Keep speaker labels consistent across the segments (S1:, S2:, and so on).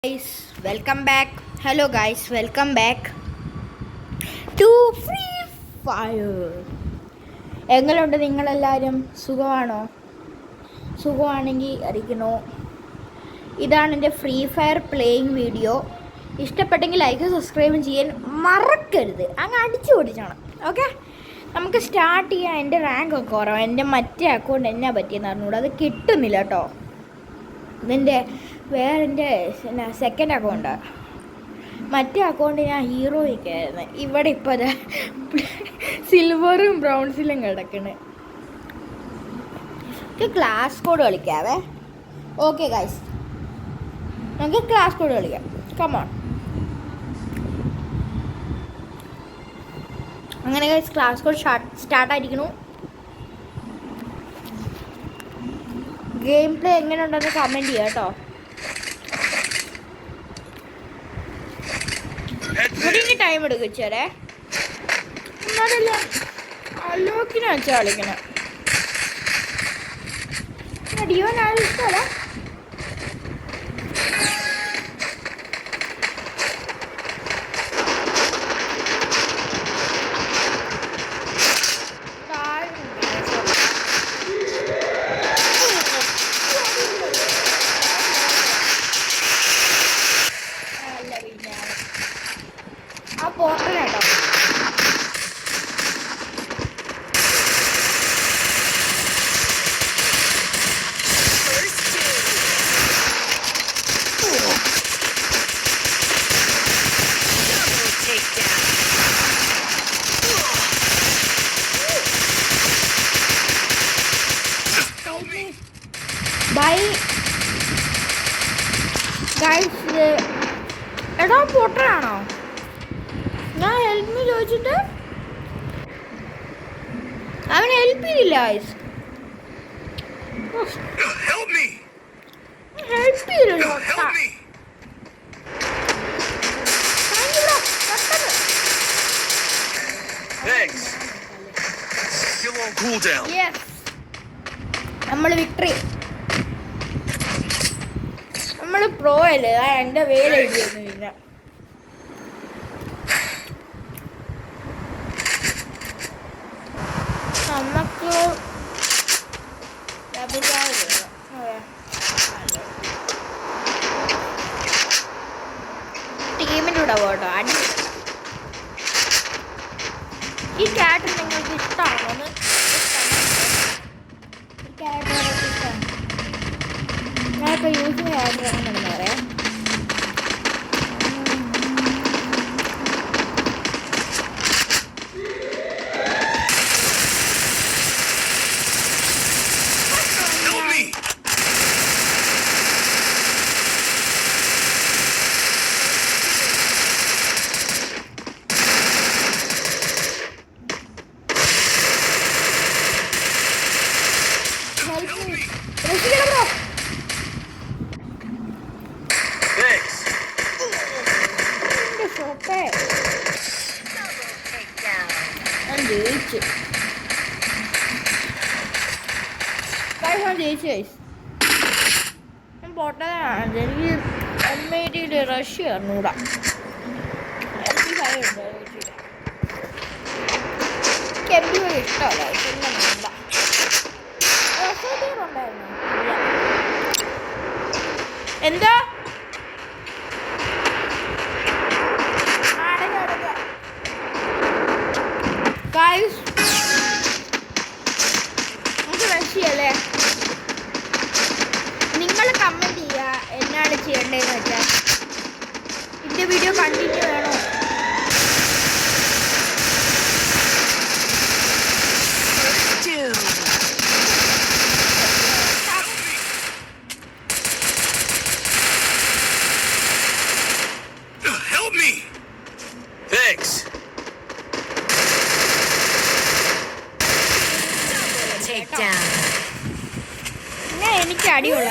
S1: Guys, welcome back. Hello guys, welcome back to Free Fire. എങ്ങനെയുണ്ട് നിങ്ങളെല്ലാവരും? സുഖമാണോ? സുഖമാണെങ്കിൽ അറിയിക്കണോ. ഇതാണ് എൻ്റെ ഫ്രീ ഫയർ പ്ലേയിങ് വീഡിയോ. ഇഷ്ടപ്പെട്ടെങ്കിൽ ലൈക്ക് സബ്സ്ക്രൈബും ചെയ്യാൻ മറക്കരുത്. അങ്ങ് അടിച്ചു പൊടിച്ചാണ്. ഓക്കെ, നമുക്ക് സ്റ്റാർട്ട് ചെയ്യാം. എൻ്റെ റാങ്ക് ഒക്കെ കുറവാണ്. എൻ്റെ മറ്റേ അക്കൗണ്ട് എന്നാ പറ്റിയെന്ന് അറിഞ്ഞൂടാ, അത് കിട്ടുന്നില്ല കേട്ടോ. ഇതിൻ്റെ എൻ്റെ സെക്കൻഡ് അക്കൗണ്ടാണ്. മറ്റേ അക്കൗണ്ട് ഞാൻ ഹീറോയ്ക്കായിരുന്നു. ഇവിടെ ഇപ്പോൾ അത് സിൽവറും ബ്രൗൺസിലും കിടക്കണ്. ക്ലാസ് കോഡ് കളിക്കാവേ. ഓക്കെ ഗൈസ്, നമുക്ക് ക്ലാസ് കോഡ് കളിക്കാം. കമോൺ. അങ്ങനെ ഗൈസ്, ക്ലാസ് കോഡ് സ്റ്റാർട്ടായിരിക്കണു. ഗെയിം പ്ലേ എങ്ങനെ ഉണ്ടെന്ന് കമൻറ്റ് ചെയ്യാം കേട്ടോ. ഇവിടെ ടൈം എടുക്കും ചേരേ. എന്നാലല്ല അലോക്കിനെ വെച്ചാൽ കളിക്കണം. അടിയോ ഞാൻ ഇഷ്ടമല്ല. ആ പോർട്ടലാട്ടോ. Bye guys. എടാ പോർട്ടലാണോ? ഞാൻ ഹെൽപ്പ് ചോദിച്ചിട്ട് അവൻ ഹെൽപ്പ് ചെയ്തില്ല. ഹെൽപ്പ് ചെയ്തില്ല. നമ്മൾ വിക്ടറി. നമ്മൾ പ്രോ അല്ലേ. എൻ്റെ വേല എഴുതിയൊന്നുമില്ല. നമുക്ക് ടീമിൻ്റെ കൂടെ പോട്ടോ. അടി. ഈ ക്യാരക്ടർ നിങ്ങൾക്ക് ഇഷ്ടമാണോ? ഒന്ന് ഈ ക്യാരക്ടർ നിങ്ങൾക്ക് ഇഷ്ടമാണ്. ഞാനിപ്പോൾ യൂസ് ചെയ്യുന്ന ക്യാരക്ടർ ആണെന്ന് പറയാം. പൊട്ടനാണ്. എനിക്ക് എംഐടിയിൽ റഷ് കയറണൂടാ. എനിക്ക് ഇഷ്ടമല്ല. എന്താ ഗൈസ്, നമുക്ക് റഷ് ചെയ്യല്ലേ? നിങ്ങൾ കമൻറ്റ് ചെയ്യുക എന്നാണ് ചെയ്യേണ്ടതെന്ന് വെച്ചാൽ. ഇതിൻ്റെ വീഡിയോ കണ്ടിന്യൂ വേണോ? എനിക്ക് അടിയുള്ള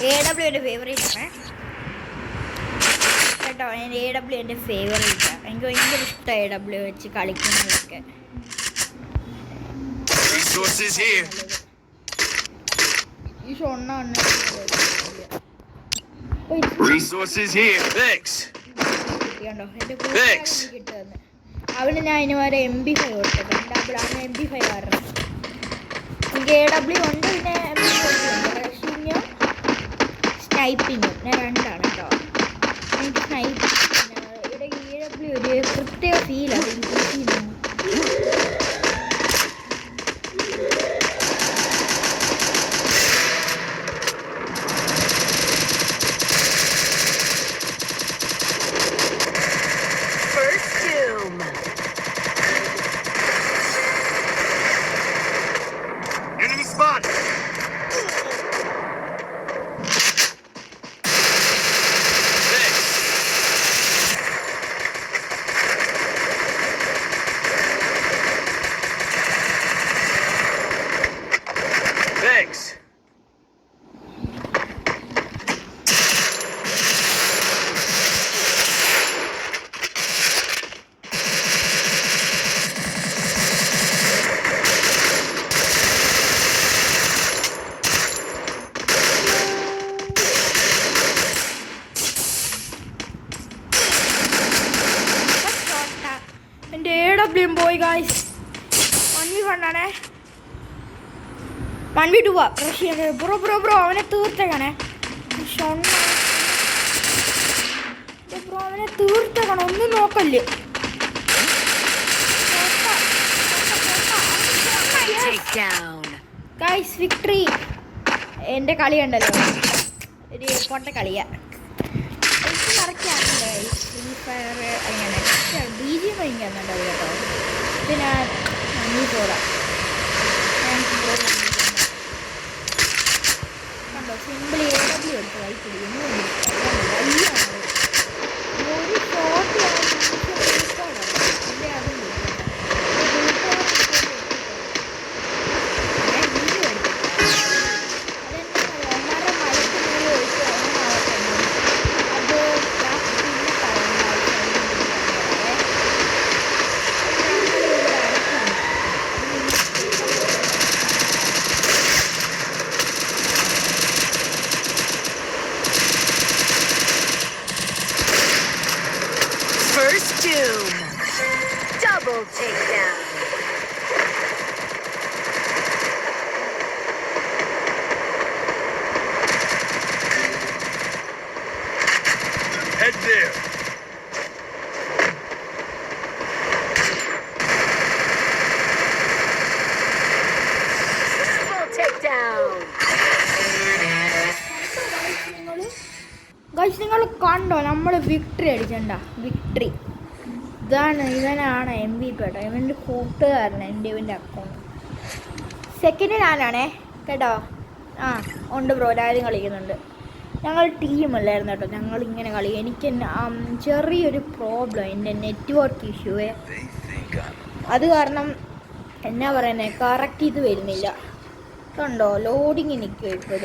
S1: AW എൻ്റെ ഫേവറേറ്റ് ആണ് കേട്ടോ. AW എൻ്റെ ഫേവറേറ്റ് ആണ്. എനിക്ക് ഭയങ്കര ഇഷ്ടമാണ് AW വെച്ച് കളിക്കുന്നതൊക്കെ. ഈ ഷൊണ്ണ കിട്ടുമെന്ന് അവിടെ ഞാൻ അതിന് വരെ MP5 കൊടുത്തിട്ടുണ്ട്. അവളാണ് MP5 കാരണം എനിക്ക് AW ഉണ്ട്, പിന്നെ റഷിങ്ങും സ്നൈപ്പിങ്ങും ഞാൻ രണ്ടാണ് കേട്ടോ. എനിക്ക് സ്നൈപ്പിങ് ഇവിടെ AW ഒരു പ്രത്യേക ഫീലാണ് എനിക്ക്. എൻ്റെ AW പോയി ഗായ്സ്. 1v1 ആണേ. 1v2 റഷ്യ ബ്രോ അവനെ തീർത്തേക്കണേ. ബ്രോ അവനെ തീർത്തേക്കണം, ഒന്നും നോക്കല്ലേ. Guys victory. എൻ്റെ കളി ഉണ്ടല്ലോ ഒരു പൊട്ട കളിയാ. എനിക്ക് മറക്കാറില്ല ഫ്രീ ഫയർ അങ്ങനെ BGM ഭയങ്കരുന്നുണ്ട് അത് കേട്ടോ. പിന്നെ കണ്ടോ സിമ്പിൾ AW എടുത്ത് കളിപ്പിടിക്കുന്നു. ഒരു shot
S2: Double takedown.
S3: Head there.
S2: Double takedown.
S1: Guys നിങ്ങൾ കണ്ടോ നമ്മൾ വിക്ടറി അടിച്ചണ്ട. വിക്ടറി ഇവനാണ് MVP കേട്ടോ. ഇവൻ്റെ കൂട്ടുകാരനാണ് ഇവൻ്റെ അക്കൗണ്ട്. സെക്കൻഡ് ഞാനാണേ കേട്ടോ. ഉണ്ട് ബ്രോ, രാജ്യം കളിക്കുന്നുണ്ട്. ഞങ്ങൾ ടീമല്ലായിരുന്നു കേട്ടോ. ഞങ്ങളിങ്ങനെ കളി. എനിക്ക് ചെറിയൊരു പ്രോബ്ലം, എൻ്റെ നെറ്റ്വർക്ക് ഇഷ്യൂവേ. അത് കാരണം എന്നാ പറയുന്നത്, കറക്റ്റ് ഇത് വരുന്നില്ല. കണ്ടോ ലോഡിങ് നിൽക്കും ഇപ്പോൾ.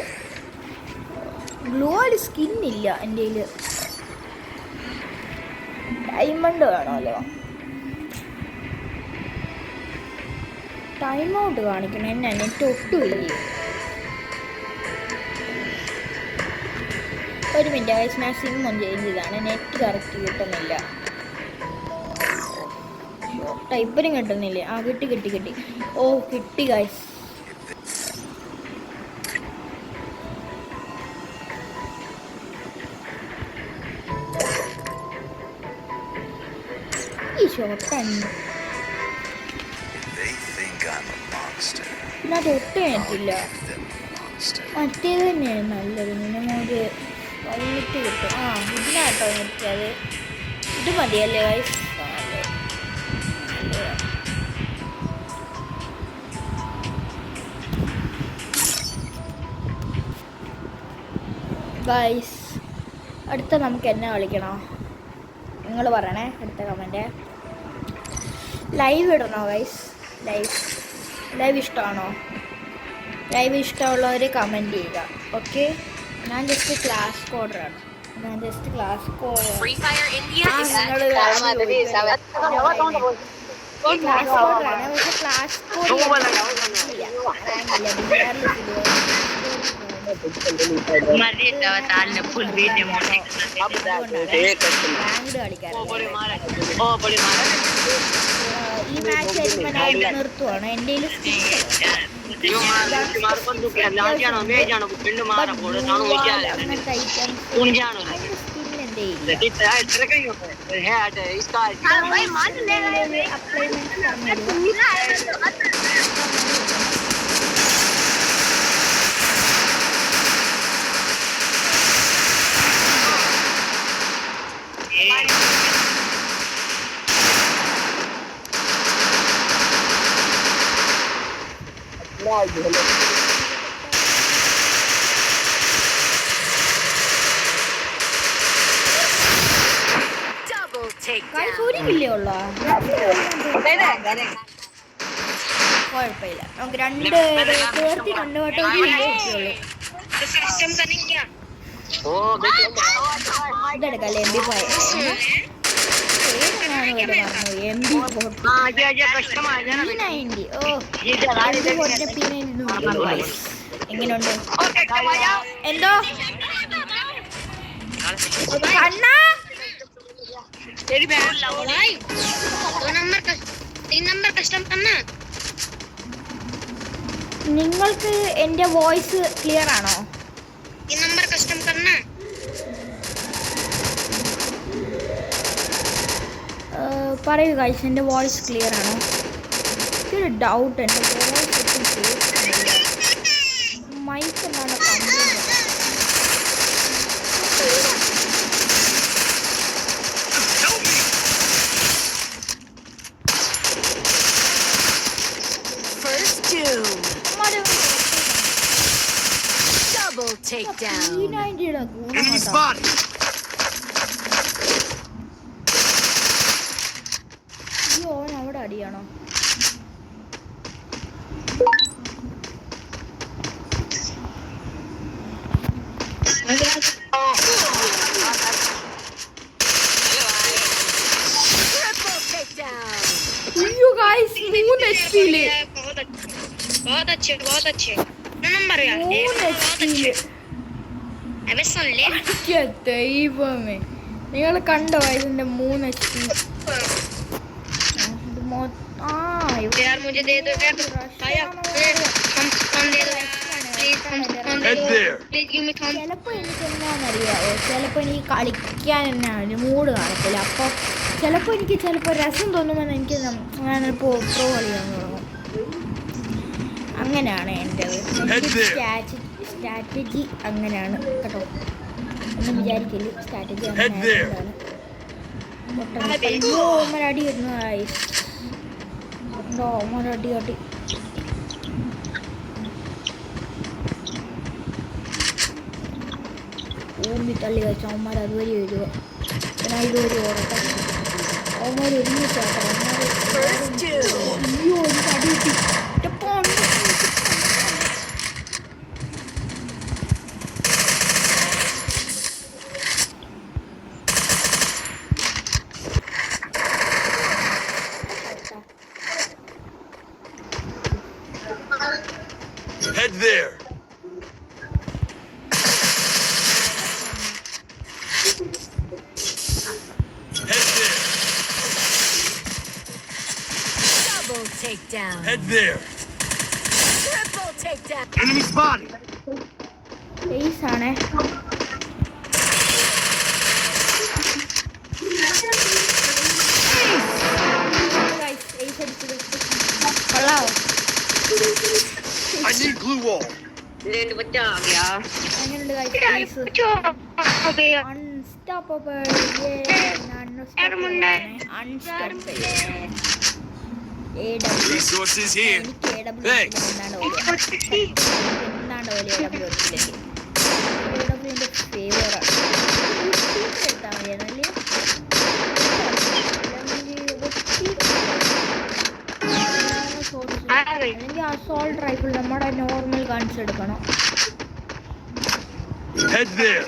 S1: ഗ്ലോയിൽ സ്കിന്നില്ല എൻ്റെ കയ്യിൽ. ഡയമണ്ട് വേണമല്ലോ. ടൈം ഔട്ട് കാണിക്കണം. എന്നെ നെറ്റ് ഒട്ടുമില്ലേ. ഒരു മിനിറ്റ് ഗൈസ്, ഞാൻ സിം ഒന്ന് ചേഞ്ച് ചെയ്താണ്. നെറ്റ് കറക്റ്റ് കിട്ടുന്നില്ല. ടൈപ്പനും കിട്ടുന്നില്ലേ. കിട്ടി. ഓ കിട്ടി ഗൈസ്. ഈ ഷോട്ടാണ് പിന്നെ അത് ഒട്ടും പറ്റില്ല. മറ്റേത് തന്നെയാണ് നല്ലത്. ഒരു വൈകിട്ട് കിട്ടും. ഇതിനാട്ടോ നിർത്തിയത്. ഇത് മതിയല്ലേ ഗൈസ്. ഗൈസ് അടുത്ത നമുക്ക് എന്നെ കളിക്കണോ നിങ്ങൾ പറയണേ. അടുത്ത കമൻറ്റ്. ലൈവ് ഇടണോ ഗൈസ്? ലൈവ് ഇഷ്ടമാണോ? ലൈവ് ഇഷ്ടമുള്ളവർ കമൻറ്റ് ചെയ്യുക. ഓക്കെ ഞാൻ ജസ്റ്റ് ക്ലാസ് കോഡറാണ്. ഞാൻ just clash squader.
S2: Free Fire India is
S1: clash കോഡറാണ്. പക്ഷെ ക്ലാസ് കോഡ് ഈ മാച്ച് വരുമ്പോൾ നിർത്തുവാണ്. എൻ്റെ
S2: double takedown.
S1: സൂര്യക്കില്ലേ ഉള്ളോ? കുഴപ്പമില്ല. നമുക്ക് രണ്ട് ചേർത്തി കണ്ടുപോട്ടോ കിട്ടിയുള്ളൂ. ഇതെടുക്കല്ലേ MP5. എങ്ങനെയുണ്ട്? എന്തോ കണ്ണാ നിങ്ങൾക്ക് എന്റെ വോയിസ് ക്ലിയർ ആണോ? പറയൂ ഗൈസ്, എൻ്റെ വോയിസ് ക്ലിയർ ആണോ? എനിക്കൊരു ഡൗട്ട്, എൻ്റെ വോയിസ് ഒട്ടും കേൾക്കുന്നില്ല. മൈക്ക് എന്താണ് complaint?
S2: Double takedown.
S3: Enemy spotted.
S1: ഓൻ അവിടെ അടിയാണോ? അയ്യോ ഗൈസ്, 3 HP-ല് ദൈവമേ, നിങ്ങൾ കണ്ടോ ഇതിന്റെ 3 HP? ചിലപ്പോ എനിക്ക് എന്താണെന്നറിയാവോ, ചിലപ്പോ എനിക്ക് കളിക്കാൻ തന്നെ മൂഡ് കാണത്തില്ല. അപ്പോൾ ചിലപ്പോൾ രസം തോന്നുമ്പോൾ എനിക്ക് ഞാനിപ്പോൾ പ്രോ കളിക്കാൻ തുടങ്ങും. അങ്ങനെയാണ് എൻ്റെ സ്ട്രാറ്റജി, അങ്ങനെയാണ് കേട്ടോ. ഒന്നും വിചാരിക്കില്ല, സ്ട്രാറ്റജി അങ്ങനെയാണ്. അടി വരുന്നു ഉണ്ടോ? അടി ഊമ്പി തള്ളി വെച്ച അവന്മാർ അതുവരെ വരിക. പിന്നെ ഇതുവരെ ഓടട്ടെ. അവന്മാർ ഒരുമിച്ചാട്ടോ. അയ്യോ, എനിക്ക് അടി കിട്ടി.
S3: Head there. Head there.
S2: Double takedown.
S3: Head there.
S2: Triple takedown.
S3: Enemy spotted.
S1: Ace ആണേ.
S3: I need glue wall.
S1: Unstoppable.
S3: Resources here. Thanks.
S1: അല്ലെങ്കിൽ അസോൾട്ട് റൈഫിൾ നമ്മുടെ നോർമൽ ഗൺസ് എടുക്കണം.
S3: Head there.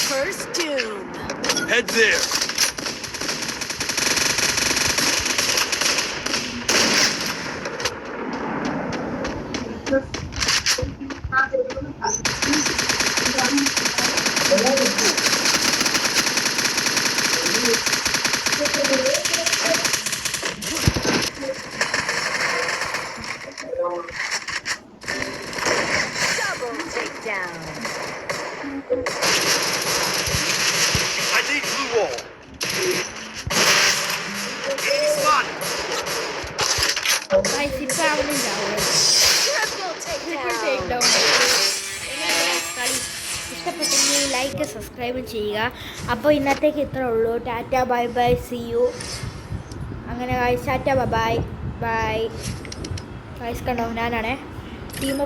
S2: First doom.
S3: Head there.
S2: Double takedown.
S3: I need glue wall. Enemy spotted.
S1: Guys ഇപ്പം അവിടെ ഉണ്ടാവും
S2: Triple takedown.
S1: കളി ഇഷ്ടപ്പെട്ടെങ്കിൽ like subscribe ചെയ്യുക. അപ്പോൾ ഇന്നത്തേക്ക് ഇത്രേ ഉള്ളൂ. Tata bye bye see you. അങ്ങനെ guys tata bye bye bye guys. കണ്ടോ ഞാനാണേ ടീം